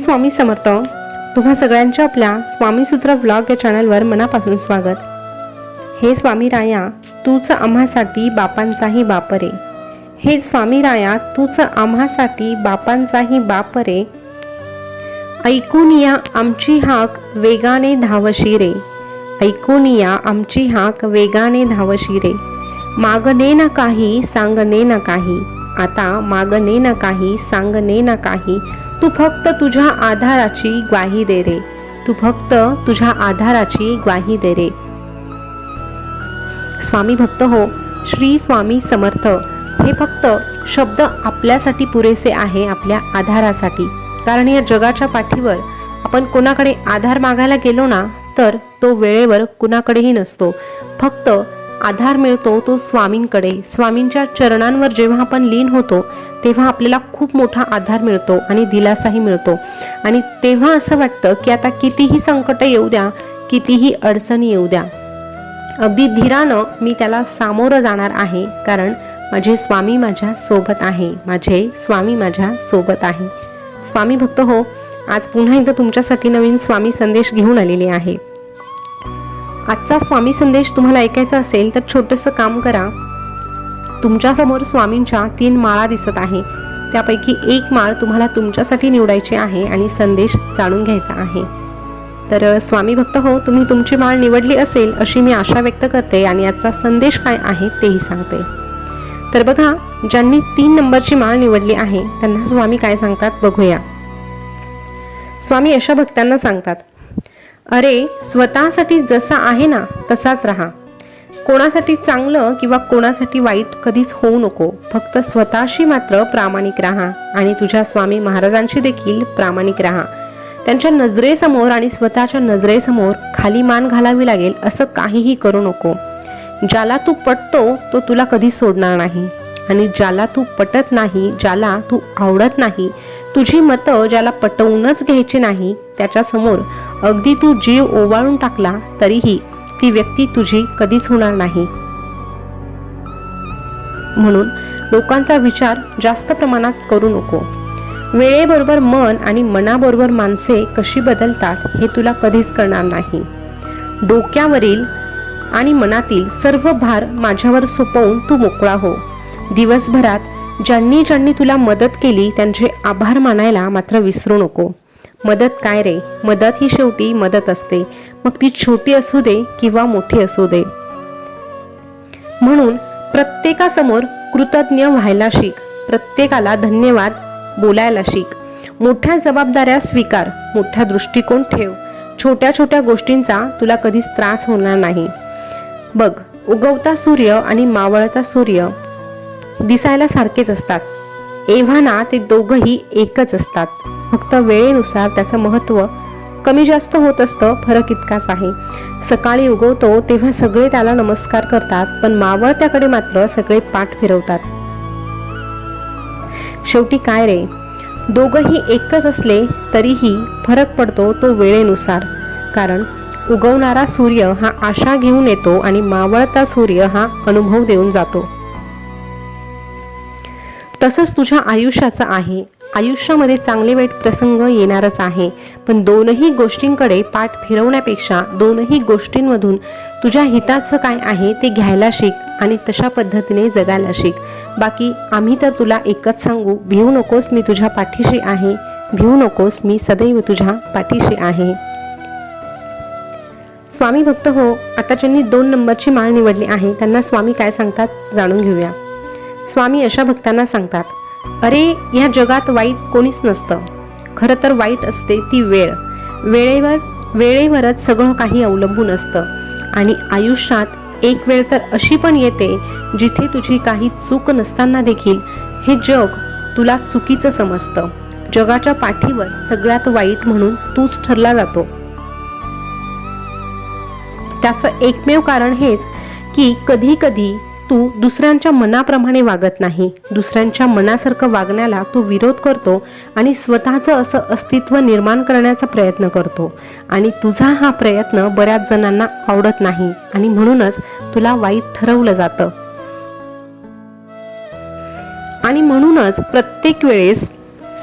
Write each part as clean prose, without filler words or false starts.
स्वामी समर्थ. तुम्हा सगळ्यांच्या आपल्या स्वामीसूत्र व्लॉग या चॅनलवर मनापासून स्वागत. हे स्वामी राया तूच आम्हासाठी बापांचाही बाप रे. हे स्वामी राया तूच आम्हासाठी बापांचाही बाप रे. ऐकून या आमची हाक वेगाने धावशी रे. ऐकून या आमची हाक वेगाने धावशी रे. मागणे ना काही सांगणे ना काही. आता मागणे ना काही सांगणे ना काही. तू फक्त तुझ्या आधाराची ग्वाही दे रे. तू फक्त तुझ्या आधाराची ग्वाही दे रे. स्वामी भक्त हो, श्री स्वामी समर्थ हे फक्त शब्द आपल्यासाठी पुरेसे आहे, आपल्या आधारासाठी. कारण या जगाच्या पाठीवर आपण कोणाकडे आधार मागायला गेलो ना तर तो वेळेवर कुणाकडेही नसतो. फक्त आधार मिळतो तो स्वामींकडे. स्वामींच्या चरणांवर जेव्हा आपण लीन होतो तेव्हा आपल्याला खूप मोठा आधार मिळतो आणि दिलासाही मिळतो. आणि तेव्हा असं वाटतं की आता कितीही संकट येऊ द्या, कितीही अडचणी येऊ द्या, अगदी धीरानं मी त्याला सामोरं जाणार आहे. कारण माझे स्वामी माझ्या सोबत आहे. माझे स्वामी माझ्या सोबत आहे. स्वामी भक्त हो, आज पुन्हा एकदा तुमच्यासाठी नवीन स्वामी संदेश घेऊन आलेले आहे. आजचा स्वामी संदेश तुम्हाला ऐकायचा असेल तर छोटंसं काम करा. तुमच्यासमोर स्वामींच्या 3 माळा दिसत आहे. त्यापैकी एक माळ तुम्हाला तुमच्यासाठी निवडायची आहे आणि संदेश जाणून घ्यायचा आहे. तर स्वामी भक्त हो, तुम्ही तुमची माळ निवडली असेल अशी मी आशा व्यक्त करते आणि आजचा संदेश काय आहे तेही सांगते. तर बघा, ज्यांनी 3 नंबरची माळ निवडली आहे त्यांना स्वामी काय सांगतात बघूया. स्वामी अशा भक्तांना सांगतात, अरे स्वतःसाठी जसा आहे ना तसाच राहा. कोणासाठी चांगलं किंवा कोणासाठी वाईट कधीच होऊ नको. फक्त स्वतःशी मात्र प्रामाणिक राहा आणि तुझ्या स्वामी महाराजांशी देखील प्रामाणिक राहा. त्यांच्या नजरेसमोर आणि स्वतःच्या नजरेसमोर खाली मान घालावी लागेल असं काहीही करू नको. ज्याला तू पटतो तो तुला कधी सोडणार नाही आणि ज्याला तू पटत नाही, ज्याला तू आवडत नाही, तुझी मतं ज्याला पटवूनच घ्यायची नाही, त्याच्यासमोर अगदी तू जीव ओवाळून टाकला तरीही ती व्यक्ती तुझी कधीच होणार नाही. म्हणून लोकांचा विचार जास्त प्रमाणात करू नको. वेळेबरोबर मन आणि मनाबरोबर माणसे कशी बदलतात हे तुला कधीच कळणार नाही. डोक्यावरील आणि मनातील सर्व भार माझ्यावर सोपवून तू मोकळा हो. दिवसभरात ज्यांनी ज्यांनी तुला मदत केली त्यांचे आभार मानायला मात्र विसरू नको. मदत काय रे, मदत ही शेवटी मदत असते, मग ती छोटी असू दे किंवा मोठी असू दे. म्हणून प्रत्येकासमोर कृतज्ञ व्हायला शिक. प्रत्येकाला धन्यवाद बोलायला शिक. मोठ्या जबाबदाऱ्या स्वीकार. मोठा दृष्टिकोन ठेव. छोट्या छोट्या गोष्टींचा तुला कधीच त्रास होणार नाही. बघ, उगवता सूर्य आणि मावळता सूर्य दिसायला सारखेच असतात. एव्हाना ते दोघंही एकच असतात. फक्त वेळेनुसार त्याचं महत्त्व कमी जास्त होत असतं. फरक इतकाच आहे. सकाळी उगवतो तेव्हा सगळे त्याला नमस्कार करतात, पण मावळत्याकडे मात्र सगळे पाठ फिरवतात. शेवटी काय रे, दोघंही एकच असले तरीही फरक पडतो तो वेळेनुसार. कारण उगवणारा सूर्य हा आशा घेऊन येतो आणि मावळता सूर्य हा अनुभव देऊन जातो. तसंच तुझ्या आयुष्याचं आहे. आयुष्यामध्ये चांगले वाईट प्रसंग येणारच आहे, पण दोनही गोष्टींकडे पाठ फिरवण्यापेक्षा दोनही गोष्टींमधून तुझ्या हिताचं काय आहे ते घ्यायला शिक आणि तशा पद्धतीने जगायला शिक. बाकी आम्ही तर तुला एकच सांगू, भिवू नकोस, मी तुझ्या पाठीशी आहे. भिवू नकोस, मी सदैव तुझ्या पाठीशी आहे. स्वामी भक्त हो, आता ज्यांनी 2 नंबरची माळ निवडली आहे त्यांना स्वामी काय सांगतात जाणून घेऊया. स्वामी अशा भक्तांना सांगतात, अरे या जगात वाईट कोणीच नसतं. खरं तर वाईट असते ती वेळ. वेळेवरच सगळं काही अवलंबून असतं. आणि आयुष्यात एक वेळ तर अशी पण येते जिथे तुझी काही चूक नसताना देखील हे जग तुला चुकीचं समजतं. जगाच्या पाठीवर सगळ्यात वाईट म्हणून तूच ठरला जातो. त्याचं एकमेव कारण हेच की कधी कधी तू दुसऱ्यांच्या मनाप्रमाणे वागत नाही. दुसऱ्यांच्या मनासारखं वागण्याला तू विरोध करतो आणि स्वतःचं असं अस्तित्व निर्माण करण्याचा प्रयत्न करतो. आणि तुझा हा प्रयत्न बऱ्याच जणांना आवडत नाही आणि म्हणूनच तुला वाईट ठरवलं जातं. आणि म्हणूनच प्रत्येक वेळेस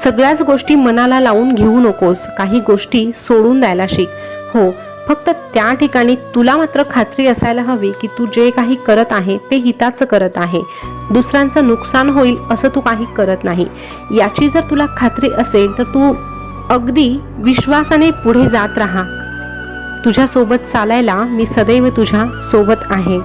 सगळ्याच गोष्टी मनाला लावून घेऊ नकोस, काही गोष्टी सोडून द्यायला शिक. हो, फक्त त्या ठिकाणी तुला मात्र खात्री असायला हवी की तू जे काही करत आहे ते हिताचं करत आहे, दुसऱ्यांचं नुकसान होईल असं तू काही करत नाही. याची जर तुला खात्री असेल तर तू अगदी विश्वासाने पुढे जात राहा. तुझ्या सोबत चालायला मी सदैव तुझ्या सोबत आहे.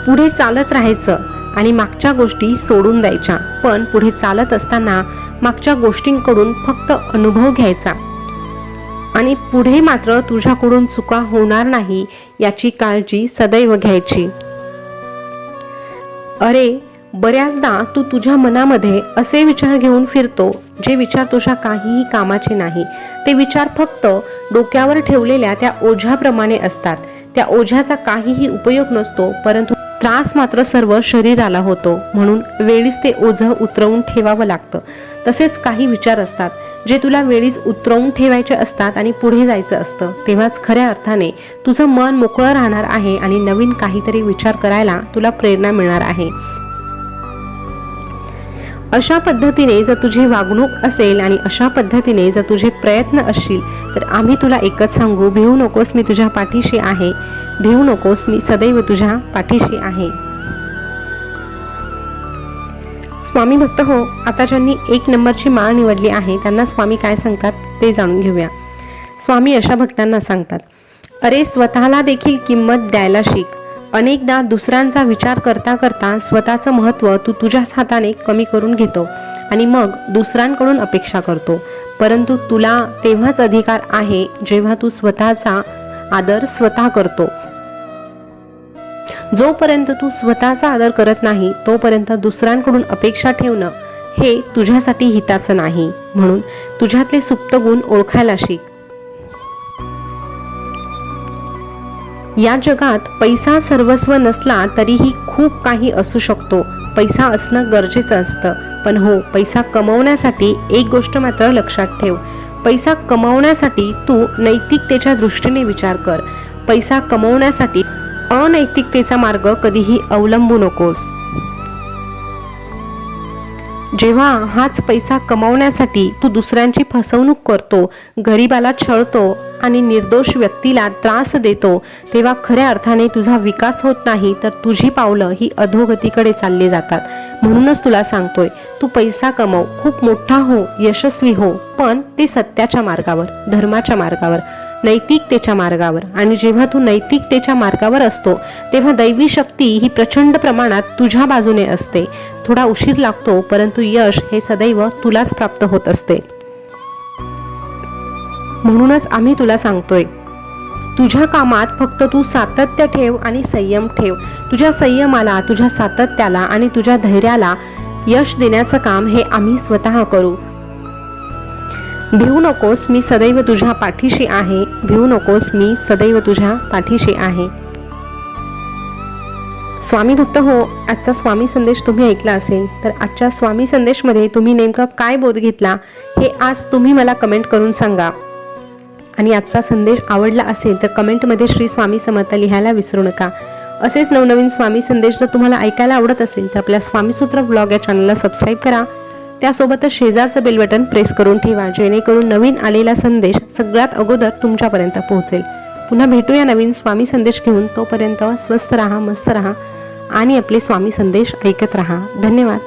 पुढे चालत राहायचं आणि मागच्या गोष्टी सोडून द्यायच्या. पण पुढे चालत असताना मागच्या गोष्टींकडून फक्त अनुभव घ्यायचा आणि पुढे मात्र तुझ्याकडून चुका होणार नाही याची काळजी सदैव घ्यायची. अरे, बऱ्याचदा तू तुझ्या मनामध्ये असे विचार घेऊन फिरतो जे विचार तुझ्या काहीही कामाचे नाही. ते विचार फक्त डोक्यावर ठेवलेल्या त्या ओझ्याप्रमाणे असतात. त्या ओझ्याचा काहीही उपयोग नसतो, परंतु त्रास मात्र सर्व शरीराला होतो. म्हणून वेळीच ते ओझं उतरवून ठेवावं लागतं. तसेच काही विचार असतात जे तुला वेळीच उतरवून ठेवायचे असतात आणि पुढे जायचं असतं. तेव्हाच खऱ्या अर्थाने तुझं मन मोकळं राहणार आहे आणि नवीन काहीतरी विचार करायला तुला प्रेरणा मिळणार आहे. अशा पद्धतीने जर तुझी वागणूक असेल आणि अशा पद्धतीने जर तुझे प्रयत्न असतील तर आम्ही तुला एकच सांगू, भिवू नकोस, मी तुझ्या पाठीशी आहे. भिवू नकोस, मी सदैव तुझ्या पाठीशी आहे. स्वामी भक्त हो, आता ज्यांनी 1 नंबरची माळ निवडली आहे त्यांना स्वामी काय सांगतात ते जाणून घेऊया. स्वामी अशा भक्तांना सांगतात, अरे, स्वतःला देखील किंमत द्यायला शिक. अनेकदा दुसऱ्यांचा विचार करता करता स्वतःचं महत्त्व तू तुझ्याच हाताने कमी करून घेतो आणि मग दुसऱ्यांकडून अपेक्षा करतो. परंतु तुला तेव्हाच अधिकार आहे जेव्हा तू स्वतःचा आदर स्वतः करतो. जोपर्यंत तू स्वतःचा आदर करत नाही तोपर्यंत दुसऱ्यांकडून अपेक्षा ठेवणं हे तुझ्यासाठी हिताचं नाही. म्हणून तुझ्यातले सुप्त गुण ओळखायला शिक. या जगात पैसा सर्वस्व नसला तरीही खूप काही असू शकतो. पैसा असणं गरजेचं असतं. पण हो, पैसा कमवण्यासाठी एक गोष्ट मात्र लक्षात ठेव. पैसा कमवण्यासाठी तू नैतिकतेच्या दृष्टीने विचार कर. पैसा कमवण्यासाठी अनैतिकतेचा मार्ग कधीही अवलंबू नकोस. जेव्हा हाच पैसा कमवण्यासाठी तू दुसऱ्यांची फसवणूक करतो, गरिबाला छळतो आणि निर्दोष व्यक्तीला त्रास देतो, तेव्हा खऱ्या अर्थाने तुझा विकास होत नाही, तर तुझी पावलं ही अधोगतीकडे चालली जातात. म्हणूनच तुला सांगतोय, तू पैसा कमव, खूप मोठा हो, यशस्वी हो, पण ते सत्याच्या मार्गावर, धर्माच्या मार्गावर, नैतिकतेच्या मार्गावर. आणि जेव्हा तू नैतिकतेच्या मार्गावर असतो तेव्हा दैवी शक्ती ही प्रचंड प्रमाणात तुझ्या बाजूने असते. थोडा उशीर लागतो, परंतु यश हे सदैव तुलाच प्राप्त होत असते. म्हणूनच आम्ही तुला सांगतोय, तुझ्या कामात फक्त तू सातत्य ठेव आणि संयम ठेव. तुझ्या संयमाला, तुझ्या सातत्याला आणि तुझ्या धैर्याला यश देण्याचं काम हे आम्ही स्वतः करू. भिवू नकोस, मी सदैव तुझ्या पाठीशी आहे. भिवू नकोस, मी सदैव तुझ्या पाठीशी आहे. स्वामी भक्त हो, आजचा स्वामी संदेश तुम्ही ऐकला असेल तर आजच्या स्वामी संदेशमध्ये तुम्ही नेमका काय बोध घेतला हे आज तुम्ही मला कमेंट करून सांगा. आणि आजचा संदेश आवडला असेल तर कमेंटमध्ये श्री स्वामी समर्थ लिहायला विसरू नका. असेच नवनवीन स्वामी संदेश जर तुम्हाला ऐकायला आवडत असेल तर आपल्या स्वामीसूत्र ब्लॉग या चॅनलला सबस्क्राईब करा. त्यासोबतच शेजारचं बेल बटन प्रेस करून ठेवा, जेणेकरून नवीन आलेला संदेश सगळ्यात अगोदर तुमच्यापर्यंत पोहोचेल. पुन्हा भेटूया नवीन स्वामी संदेश घेऊन. तोपर्यंत स्वस्थ राहा, मस्त राहा आणि आपले स्वामी संदेश ऐकत राहा. धन्यवाद.